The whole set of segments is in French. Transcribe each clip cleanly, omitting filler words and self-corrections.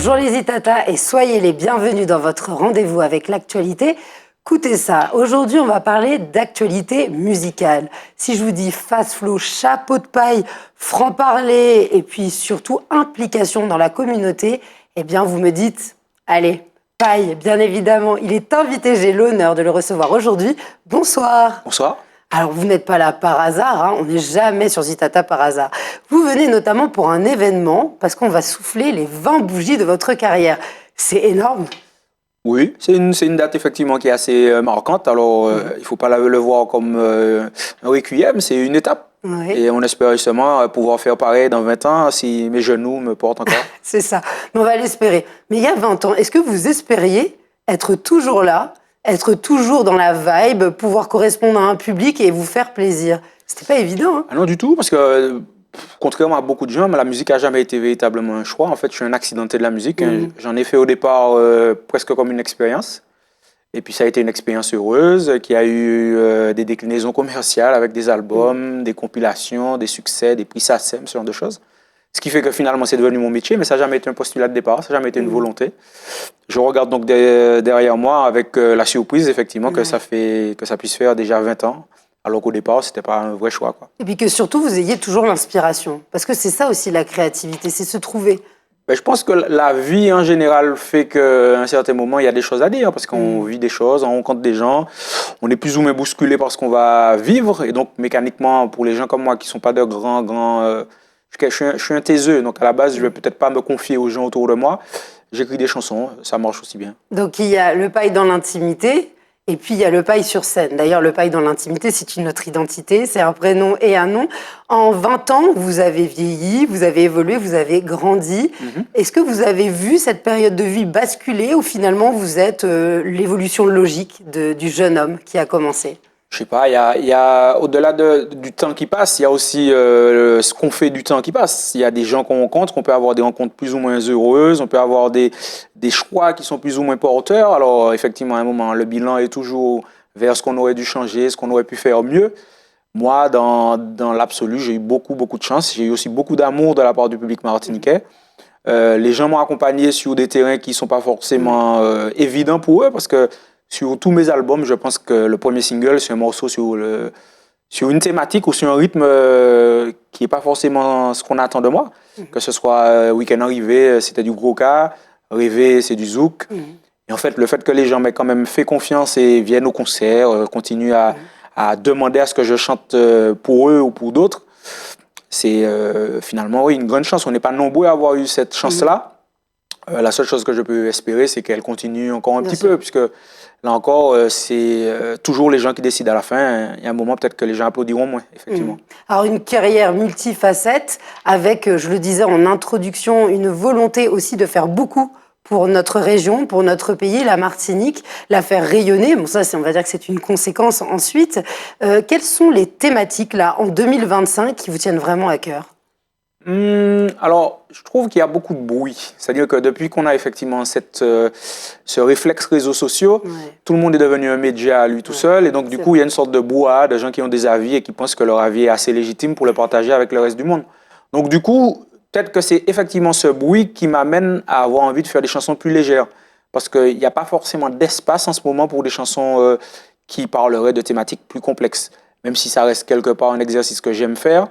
Bonjour les Itata et soyez les bienvenus dans votre rendez-vous avec l'actualité. Écoutez ça, aujourd'hui on va parler d'actualité musicale. Si je vous dis fast flow, chapeau de paille, franc-parler et puis surtout implication dans la communauté, eh bien vous me dites, allez, paille, bien évidemment, il est invité, j'ai l'honneur de le recevoir aujourd'hui. Bonsoir. Bonsoir. Alors, vous n'êtes pas là par hasard, hein, on n'est jamais sur Zitata par hasard. Vous venez notamment pour un événement, parce qu'on va souffler les 20 bougies de votre carrière. C'est énorme. Oui, c'est une date effectivement qui est assez marquante. Alors, il ne faut pas le voir comme un requiem, c'est une étape. Oui. Et on espère justement pouvoir faire pareil dans 20 ans si mes genoux me portent encore. C'est ça, mais on va l'espérer. Mais il y a 20 ans, est-ce que vous espériez être toujours là, être toujours dans la vibe, pouvoir correspondre à un public et vous faire plaisir? C'était pas évident, hein? Ah non, du tout, parce que contrairement à beaucoup de gens, la musique n'a jamais été véritablement un choix. En fait, je suis un accidenté de la musique. J'en ai fait au départ presque comme une expérience. Et puis ça a été une expérience heureuse qui a eu des déclinaisons commerciales avec des albums, des compilations, des succès, des prix SACEM, ce genre de choses. Ce qui fait que finalement c'est devenu mon métier, mais ça n'a jamais été un postulat de départ, ça n'a jamais été une volonté. Je regarde donc derrière moi avec la surprise effectivement que ça puisse faire déjà 20 ans, alors qu'au départ c'était pas un vrai choix, quoi. Et puis que surtout vous ayez toujours l'inspiration, parce que c'est ça aussi la créativité, c'est se trouver. Ben, je pense que la vie en général fait qu'à un certain moment, il y a des choses à dire parce qu'on vit des choses, on rencontre des gens, on est plus ou moins bousculé par ce qu'on va vivre. Et donc, mécaniquement, pour les gens comme moi qui ne sont pas de je suis un taiseux, donc à la base, je ne vais peut-être pas me confier aux gens autour de moi. J'écris des chansons, ça marche aussi bien. Donc, il y a le paille dans l'intimité. Et puis, il y a le paille sur scène. D'ailleurs, le paille dans l'intimité, c'est une autre identité, c'est un prénom et un nom. En 20 ans, vous avez vieilli, vous avez évolué, vous avez grandi. Est-ce que vous avez vu cette période de vie basculer ou finalement vous êtes l'évolution logique du jeune homme qui a commencé? Je sais pas, il y a au-delà du temps qui passe, il y a aussi ce qu'on fait du temps qui passe. Il y a des gens qu'on rencontre, on peut avoir des rencontres plus ou moins heureuses, on peut avoir des choix qui sont plus ou moins porteurs. Alors effectivement, à un moment, le bilan est toujours vers ce qu'on aurait dû changer, ce qu'on aurait pu faire mieux. Moi, dans l'absolu, j'ai eu beaucoup de chance. J'ai eu aussi beaucoup d'amour de la part du public martiniquais. Les gens m'ont accompagné sur des terrains qui ne sont pas forcément évidents pour eux, parce que sur tous mes albums, je pense que le premier single, c'est un morceau sur une thématique ou sur un rythme qui n'est pas forcément ce qu'on attend de moi. Que ce soit Week-end arrivé, c'était du gros cas, Rêver, c'est du zouk. Et en fait, le fait que les gens m'aient quand même fait confiance et viennent au concert, continuent à demander à ce que je chante pour eux ou pour d'autres, c'est finalement une grande chance. On n'est pas nombreux à avoir eu cette chance-là. La seule chose que je peux espérer, c'est qu'elle continue encore un petit peu, puisque là encore, c'est toujours les gens qui décident à la fin. Il y a un moment, peut-être que les gens applaudiront moins, effectivement. Alors, une carrière multifacette, avec, je le disais en introduction, une volonté aussi de faire beaucoup pour notre région, pour notre pays, la Martinique, la faire rayonner. Bon, ça, on va dire que c'est une conséquence ensuite. Quelles sont les thématiques, là, en 2025, qui vous tiennent vraiment à cœur? Alors, je trouve qu'il y a beaucoup de bruit. C'est-à-dire que depuis qu'on a effectivement ce réflexe réseaux sociaux, tout le monde est devenu un média à lui tout seul. Et donc, du coup, il y a une sorte de brouhaha de gens qui ont des avis et qui pensent que leur avis est assez légitime pour le partager avec le reste du monde. Donc, du coup, peut-être que c'est effectivement ce bruit qui m'amène à avoir envie de faire des chansons plus légères. Parce qu'il n'y a pas forcément d'espace en ce moment pour des chansons qui parleraient de thématiques plus complexes. Même si ça reste quelque part un exercice que j'aime faire.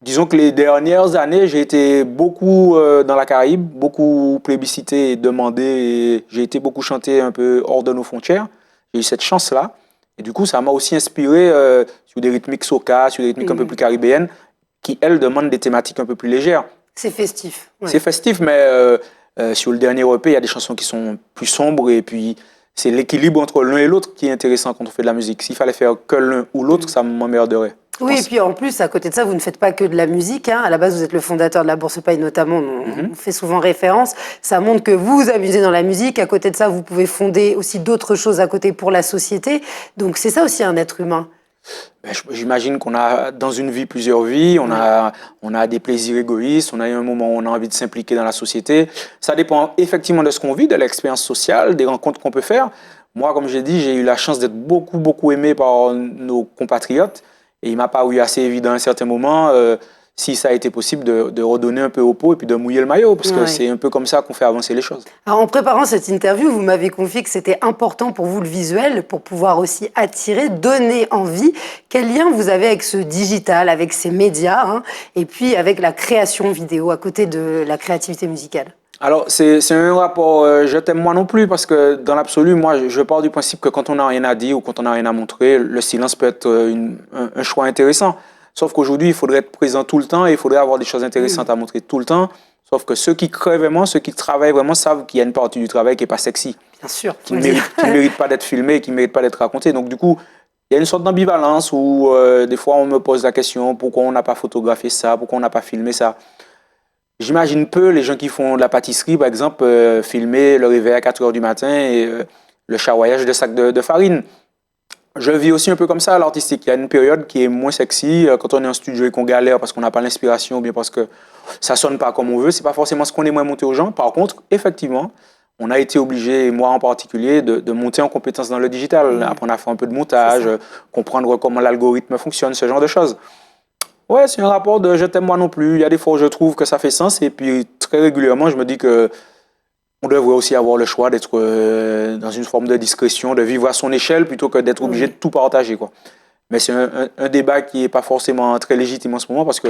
Disons que les dernières années, j'ai été beaucoup dans la Caraïbe, beaucoup plébiscité et demandé. Et j'ai été beaucoup chanté un peu hors de nos frontières. J'ai eu cette chance-là. Et du coup, ça m'a aussi inspiré sur des rythmiques soca, sur des rythmiques un peu plus caribéennes, qui, elles, demandent des thématiques un peu plus légères. C'est festif. C'est festif, mais sur le dernier EP, il y a des chansons qui sont plus sombres. Et puis, c'est l'équilibre entre l'un et l'autre qui est intéressant quand on fait de la musique. S'il fallait faire que l'un ou l'autre, ça m'emmerderait. Oui, et puis en plus, à côté de ça, vous ne faites pas que de la musique. Hein. À la base, vous êtes le fondateur de la Bourse Paille, notamment. On fait souvent référence. Ça montre que vous vous amusez dans la musique. À côté de ça, vous pouvez fonder aussi d'autres choses à côté pour la société. Donc, c'est ça aussi un être humain. J'imagine qu'on a dans une vie plusieurs vies. On a des plaisirs égoïstes. On a un moment où on a envie de s'impliquer dans la société. Ça dépend effectivement de ce qu'on vit, de l'expérience sociale, des rencontres qu'on peut faire. Moi, comme j'ai dit, j'ai eu la chance d'être beaucoup aimé par nos compatriotes. Et il m'a paru assez évident à un certain moment si ça a été possible de redonner un peu au pot et puis de mouiller le maillot, parce que c'est un peu comme ça qu'on fait avancer les choses. Alors, en préparant cette interview, vous m'avez confié que c'était important pour vous le visuel, pour pouvoir aussi attirer, donner envie. Quel lien vous avez avec ce digital, avec ces médias, hein, et puis avec la création vidéo à côté de la créativité musicale? Alors, c'est un rapport, je t'aime moi non plus, parce que dans l'absolu, moi, je pars du principe que quand on n'a rien à dire ou quand on n'a rien à montrer, le silence peut être un choix intéressant. Sauf qu'aujourd'hui, il faudrait être présent tout le temps et il faudrait avoir des choses intéressantes à montrer tout le temps. Sauf que ceux qui créent vraiment, ceux qui travaillent vraiment savent qu'il y a une partie du travail qui n'est pas sexy. Bien sûr. Qui ne mérite pas d'être filmé, qui ne mérite pas d'être raconté. Donc, du coup, il y a une sorte d'ambivalence où des fois, on me pose la question pourquoi on n'a pas photographié ça, pourquoi on n'a pas filmé ça. J'imagine peu les gens qui font de la pâtisserie, par exemple, filmer le réveil à 4 h du matin et le charroyage de sacs de farine. Je vis aussi un peu comme ça à l'artistique. Il y a une période qui est moins sexy quand on est en studio et qu'on galère parce qu'on n'a pas l'inspiration ou bien parce que ça sonne pas comme on veut. C'est pas forcément ce qu'on aimerait monter aux gens. Par contre, effectivement, on a été obligé, moi en particulier, de monter en compétence dans le digital, apprendre à faire un peu de montage, comprendre comment l'algorithme fonctionne, ce genre de choses. Ouais, c'est un rapport de je t'aime moi non plus. Il y a des fois où je trouve que ça fait sens et puis très régulièrement, je me dis que on devrait aussi avoir le choix d'être dans une forme de discrétion, de vivre à son échelle plutôt que d'être obligé de tout partager, quoi. Mais c'est un débat qui n'est pas forcément très légitime en ce moment parce que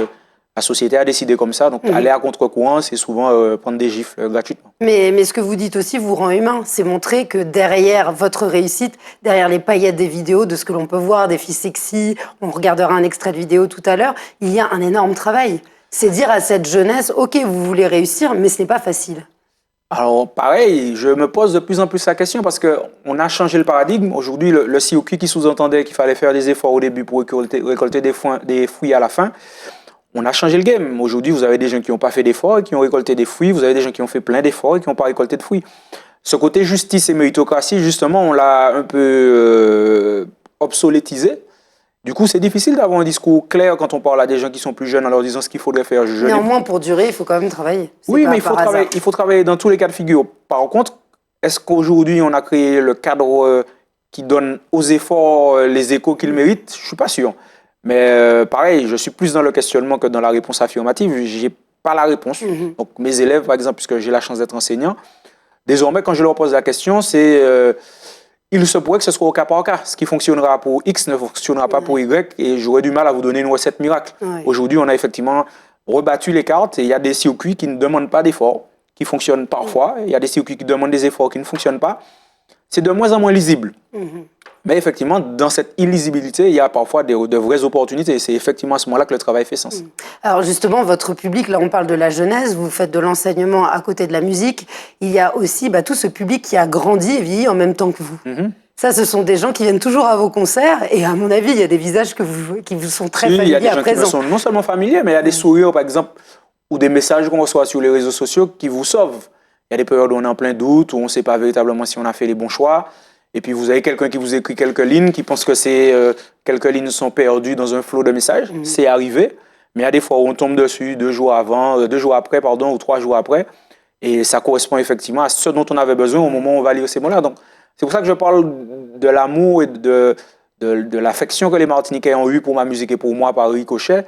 la société a décidé comme ça. Donc aller à contre-courant, c'est souvent prendre des gifles gratuitement. Mais ce que vous dites aussi vous rend humain. C'est montrer que derrière votre réussite, derrière les paillettes des vidéos, de ce que l'on peut voir, des filles sexy, on regardera un extrait de vidéo tout à l'heure, il y a un énorme travail. C'est dire à cette jeunesse, ok, vous voulez réussir, mais ce n'est pas facile. Alors, pareil, je me pose de plus en plus la question parce qu'on a changé le paradigme. Aujourd'hui, le COQ qui sous-entendait qu'il fallait faire des efforts au début pour récolter des fruits à la fin, on a changé le game. Aujourd'hui, vous avez des gens qui n'ont pas fait d'efforts et qui ont récolté des fruits. Vous avez des gens qui ont fait plein d'efforts et qui n'ont pas récolté de fruits. Ce côté justice et méritocratie, justement, on l'a un peu obsolétisé. Du coup, c'est difficile d'avoir un discours clair quand on parle à des gens qui sont plus jeunes en leur disant ce qu'il faudrait faire. Néanmoins, pour durer, il faut quand même travailler. Oui, mais il faut travailler dans tous les cas de figure. Par contre, est-ce qu'aujourd'hui, on a créé le cadre qui donne aux efforts les échos qu'ils méritent? Je ne suis pas sûr. Mais pareil, je suis plus dans le questionnement que dans la réponse affirmative. Je n'ai pas la réponse. Donc, mes élèves, par exemple, puisque j'ai la chance d'être enseignant, désormais, quand je leur pose la question, c'est... il se pourrait que ce soit au cas par cas. Ce qui fonctionnera pour X ne fonctionnera pas pour Y et j'aurais du mal à vous donner une recette miracle. Aujourd'hui, on a effectivement rebattu les cartes et il y a des circuits qui ne demandent pas d'efforts, qui fonctionnent parfois. Il y a des circuits qui demandent des efforts qui ne fonctionnent pas. C'est de moins en moins lisible. Mais effectivement, dans cette illisibilité, il y a parfois de vraies opportunités. C'est effectivement à ce moment-là que le travail fait sens. Alors justement, votre public, là on parle de la jeunesse, vous faites de l'enseignement à côté de la musique. Il y a aussi tout ce public qui a grandi et vieilli en même temps que vous. Ça, ce sont des gens qui viennent toujours à vos concerts et à mon avis, il y a des visages qui vous sont très familiers à présent. Il y a des gens qui me sont non seulement familiers, mais il y a des sourires, par exemple, ou des messages qu'on reçoit sur les réseaux sociaux qui vous sauvent. Il y a des périodes où on est en plein doute, où on ne sait pas véritablement si on a fait les bons choix. Et puis vous avez quelqu'un qui vous écrit quelques lignes, qui pense que quelques lignes sont perdues dans un flot de messages. C'est arrivé. Mais il y a des fois où on tombe dessus 2 jours après, ou 3 jours après. Et ça correspond effectivement à ce dont on avait besoin au moment où on va lire ces mots-là. Donc, c'est pour ça que je parle de l'amour et de l'affection que les Martiniquais ont eu pour ma musique et pour moi par ricochet.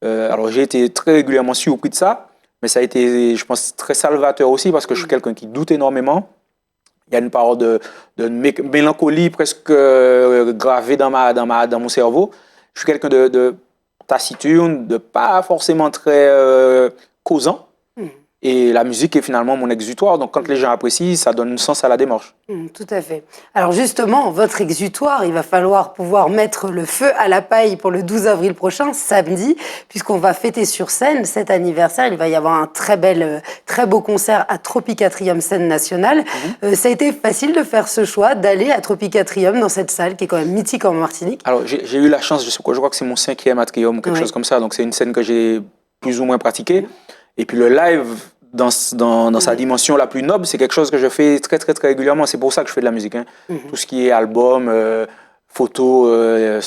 Alors, j'ai été très régulièrement surpris de ça. Mais ça a été, je pense, très salvateur aussi parce que je suis quelqu'un qui doute énormément. Il y a une part de mélancolie presque gravée dans mon cerveau. Je suis quelqu'un de taciturne, de pas forcément très causant. Et la musique est finalement mon exutoire. Donc, quand les gens apprécient, ça donne sens à la démarche. Tout à fait. Alors justement, votre exutoire, il va falloir pouvoir mettre le feu à la paille pour le 12 avril prochain, samedi, puisqu'on va fêter sur scène cet anniversaire. Il va y avoir un très beau concert à Tropicatrium, scène nationale. Ça a été facile de faire ce choix, d'aller à Tropicatrium dans cette salle qui est quand même mythique en Martinique. Alors, j'ai eu la chance, je crois que c'est mon 5e atrium ou quelque chose comme ça. Donc, c'est une scène que j'ai plus ou moins pratiquée. Et puis le live, dans sa dimension la plus noble, c'est quelque chose que je fais très, très, très régulièrement. C'est pour ça que je fais de la musique. Tout ce qui est album, photo,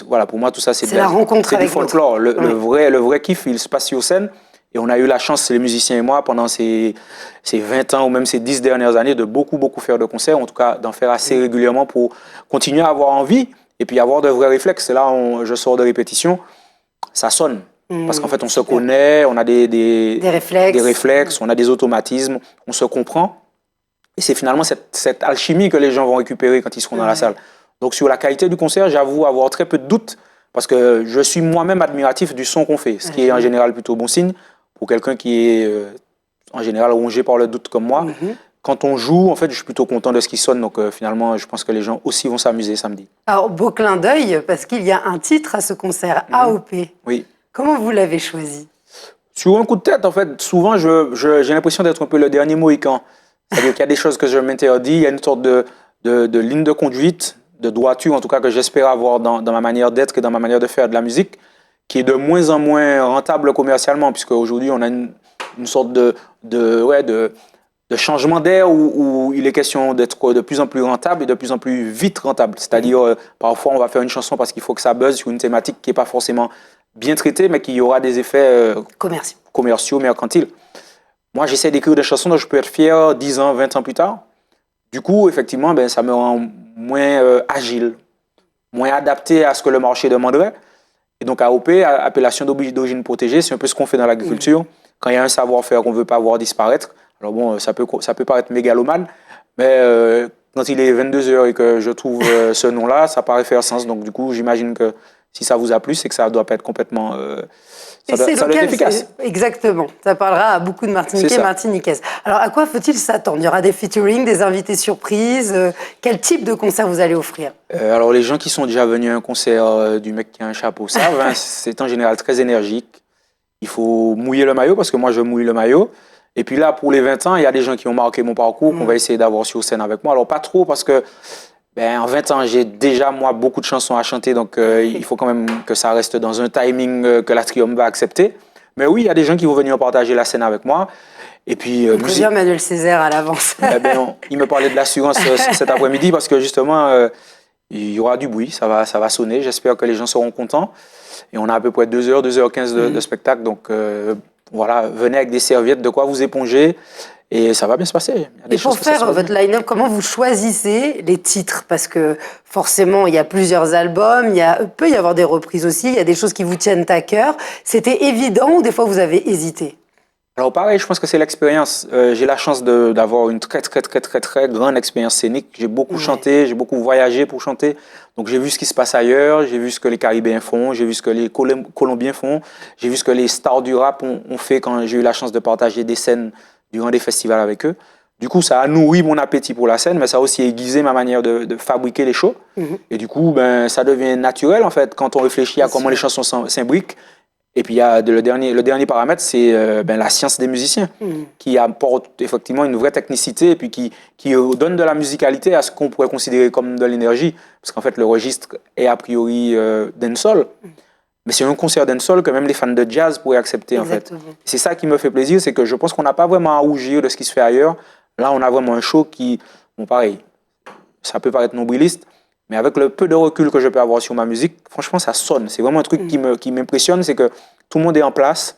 voilà, pour moi, tout ça, c'est la rencontre avec du folklore. Le vrai kiff, il se passe sur scène. Et on a eu la chance, les musiciens et moi, pendant ces 20 ans ou même ces 10 dernières années, de beaucoup faire de concerts, en tout cas d'en faire assez régulièrement pour continuer à avoir envie et puis avoir de vrais réflexes. Et là, je sors de répétition, ça sonne. Parce qu'en fait, on se connaît, on a des réflexes, on a des automatismes, on se comprend. Et c'est finalement cette alchimie que les gens vont récupérer quand ils seront dans la salle. Donc, sur la qualité du concert, j'avoue avoir très peu de doutes parce que je suis moi-même admiratif du son qu'on fait, ce qui est en général plutôt bon signe pour quelqu'un qui est en général rongé par le doute comme moi. Quand on joue, en fait, je suis plutôt content de ce qui sonne. Donc, finalement, je pense que les gens aussi vont s'amuser samedi. Alors, beau clin d'œil, parce qu'il y a un titre à ce concert, AOP. Oui. Comment vous l'avez choisi? Sur un coup de tête, en fait, souvent, j'ai l'impression d'être un peu le dernier Mohican. C'est-à-dire qu'il y a des choses que je m'interdis, il y a une sorte de ligne de conduite, de droiture, en tout cas, que j'espère avoir dans ma manière d'être et dans ma manière de faire de la musique, qui est de moins en moins rentable commercialement, puisque aujourd'hui, on a une sorte de changement d'air où il est question d'être de plus en plus rentable et de plus en plus vite rentable. C'est-à-dire, parfois, on va faire une chanson parce qu'il faut que ça buzz sur une thématique qui n'est pas forcément bien traitée, mais qui aura des effets commerciaux, mercantiles. Moi, j'essaie d'écrire des chansons dont je peux être fier 10 ans, 20 ans plus tard. Du coup, effectivement, ça me rend moins agile, moins adapté à ce que le marché demanderait. Et donc, AOP, appellation d'origine protégée, c'est un peu ce qu'on fait dans l'agriculture. Quand il y a un savoir-faire qu'on ne veut pas voir disparaître, alors bon, ça peut paraître mégalomane, mais quand il est 22h et que je trouve ce nom-là, ça paraît faire sens. Donc, du coup, j'imagine que si ça vous a plu, c'est que ça doit pas être complètement... ça doit être efficace. Exactement. Ça parlera à beaucoup de Martiniquais et Martiniquaises. Alors, à quoi faut-il s'attendre? Il y aura des featuring, des invités surprises. Quel type de concert vous allez offrir? Alors, les gens qui sont déjà venus à un concert du mec qui a un chapeau savent, c'est en général très énergique. Il faut mouiller le maillot, parce que moi, je mouille le maillot. Et puis là, pour les 20 ans, il y a des gens qui ont marqué mon parcours, qu'on va essayer d'avoir sur scène avec moi. Alors, pas trop, parce que en 20 ans, j'ai déjà, moi, beaucoup de chansons à chanter, donc il faut quand même que ça reste dans un timing que l'Atrium va accepter. Mais oui, il y a des gens qui vont venir partager la scène avec moi. Et puis, on prévient Manuel Césaire à l'avance. Il me parlait de l'assurance cet après-midi, parce que justement, il y aura du bruit, ça va sonner. J'espère que les gens seront contents. Et on a à peu près 2h, 2h15 de spectacle, donc voilà, venez avec des serviettes, de quoi vous éponger. Et ça va bien se passer. Et pour faire votre line-up, comment vous choisissez les titres? Parce que forcément, il y a plusieurs albums, peut y avoir des reprises aussi, il y a des choses qui vous tiennent à cœur. C'était évident ou des fois vous avez hésité? Alors pareil, je pense que c'est l'expérience. J'ai la chance d'avoir une très grande expérience scénique. J'ai beaucoup chanté, j'ai beaucoup voyagé pour chanter. Donc j'ai vu ce qui se passe ailleurs, j'ai vu ce que les Caribéens font, j'ai vu ce que les Colombiens font, j'ai vu ce que les stars du rap ont fait quand j'ai eu la chance de partager des scènes durant des festivals avec eux. Du coup, ça a nourri mon appétit pour la scène, mais ça a aussi aiguisé ma manière de fabriquer les shows. Et du coup, ça devient naturel, en fait, quand on réfléchit à comment les chansons s'imbriquent. Et puis, il y a le dernier paramètre, c'est la science des musiciens, qui apporte effectivement une vraie technicité et puis qui donne de la musicalité à ce qu'on pourrait considérer comme de l'énergie. Parce qu'en fait, le registre est a priori dancehall. Mais c'est un concert dancehall que même les fans de jazz pourraient accepter. Exactement. En fait. C'est ça qui me fait plaisir, c'est que je pense qu'on n'a pas vraiment à rougir de ce qui se fait ailleurs. Là, on a vraiment un show qui, bon pareil, ça peut paraître nombriliste, mais avec le peu de recul que je peux avoir sur ma musique, franchement, ça sonne. C'est vraiment un truc qui m'impressionne, c'est que tout le monde est en place,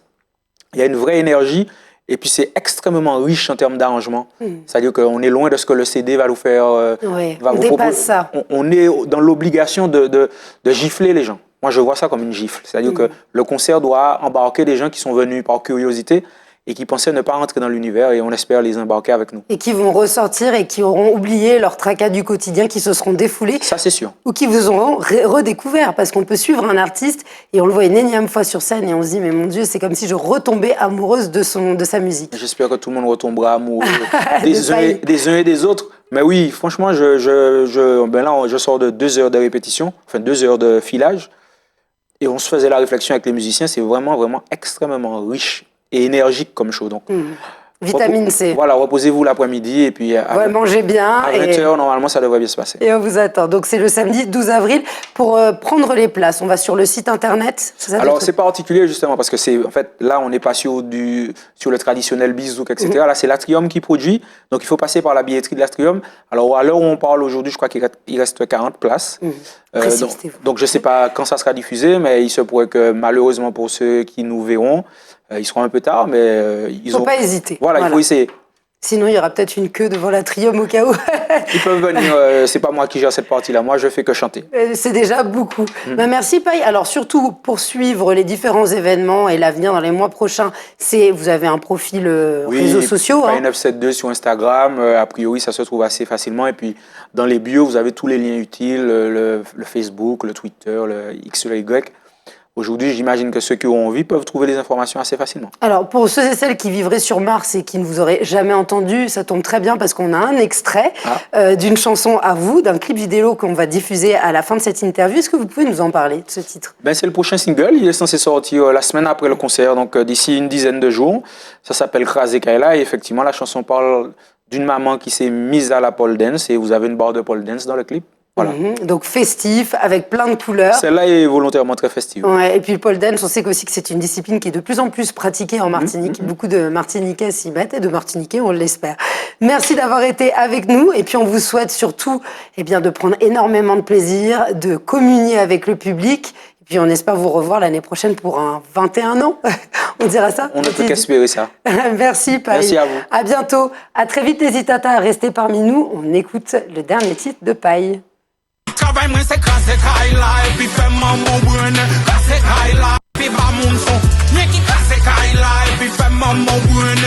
il y a une vraie énergie, et puis c'est extrêmement riche en termes d'arrangement. C'est-à-dire qu'on est loin de ce que le CD va nous faire... on dépasse ça. On est dans l'obligation de gifler les gens. Moi, je vois ça comme une gifle. C'est-à-dire que le concert doit embarquer des gens qui sont venus par curiosité et qui pensaient ne pas rentrer dans l'univers, et on espère les embarquer avec nous. Et qui vont ressortir et qui auront oublié leur tracas du quotidien, qui se seront défoulés. Ça, c'est sûr. Ou qui vous auront redécouvert, parce qu'on peut suivre un artiste et on le voit une énième fois sur scène et on se dit, mais mon Dieu, c'est comme si je retombais amoureuse de sa musique. J'espère que tout le monde retombera amoureux des uns et des autres. Mais oui, franchement, là, je sors de 2 heures de répétition, enfin 2 heures de filage, et on se faisait la réflexion avec les musiciens, c'est vraiment, vraiment extrêmement riche et énergique comme show. Donc, vitamine C. Voilà, reposez-vous l'après-midi et puis mangez bien. À 20h, normalement, ça devrait bien se passer. Et on vous attend. Donc, c'est le samedi 12 avril. Pour prendre les places, on va sur le site internet. Alors, c'est particulier justement parce que en fait, là, on n'est pas sur le traditionnel bisouk, etc. Là, c'est l'Atrium qui produit. Donc, il faut passer par la billetterie de l'Atrium. Alors, à l'heure où on parle aujourd'hui, je crois qu'il reste 40 places. Donc, je ne sais pas quand ça sera diffusé, mais il se pourrait que malheureusement pour ceux qui nous verront, ils seront un peu tard, mais il ne faut pas hésiter. Voilà, il faut essayer. Sinon, il y aura peut-être une queue devant l'atrium au cas où. Ils peuvent venir, c'est pas moi qui gère cette partie-là. Moi, je fais que chanter. C'est déjà beaucoup. Ben, merci Paille. Alors surtout, pour suivre les différents événements et l'avenir dans les mois prochains, vous avez un profil réseaux sociaux. Paille 972 sur Instagram. A priori, ça se trouve assez facilement. Et puis, dans les bios, vous avez tous les liens utiles, le Facebook, le Twitter, le X, le Y. Aujourd'hui, j'imagine que ceux qui ont envie peuvent trouver des informations assez facilement. Alors, pour ceux et celles qui vivraient sur Mars et qui ne vous auraient jamais entendu, ça tombe très bien parce qu'on a un extrait d'une chanson à vous, d'un clip vidéo qu'on va diffuser à la fin de cette interview. Est-ce que vous pouvez nous en parler de ce titre? C'est le prochain single. Il est censé sortir la semaine après le concert, donc d'ici une dizaine de jours. Ça s'appelle Krasé Kaila et effectivement, la chanson parle d'une maman qui s'est mise à la pole dance et vous avez une barre de pole dance dans le clip. Voilà. Donc festif, avec plein de couleurs. Celle-là est volontairement très festive. Ouais, et puis le pole dance, on sait aussi que c'est une discipline qui est de plus en plus pratiquée en Martinique. Beaucoup de Martiniquais s'y mettent et de Martiniquais, on l'espère. Merci d'avoir été avec nous et puis on vous souhaite surtout de prendre énormément de plaisir, de communier avec le public. Et puis on espère vous revoir l'année prochaine pour un 21 ans. On dira ça? On ne peut qu'espérer ça. Merci Paille. Merci à vous. À bientôt. À très vite les Itata à rester parmi nous. On écoute le dernier titre de Paille. Travail moi c'est classique high life, puis fait maman bonne. Classique high life, puis bas mon son. N'y qui classique high life, puis fait maman bonne.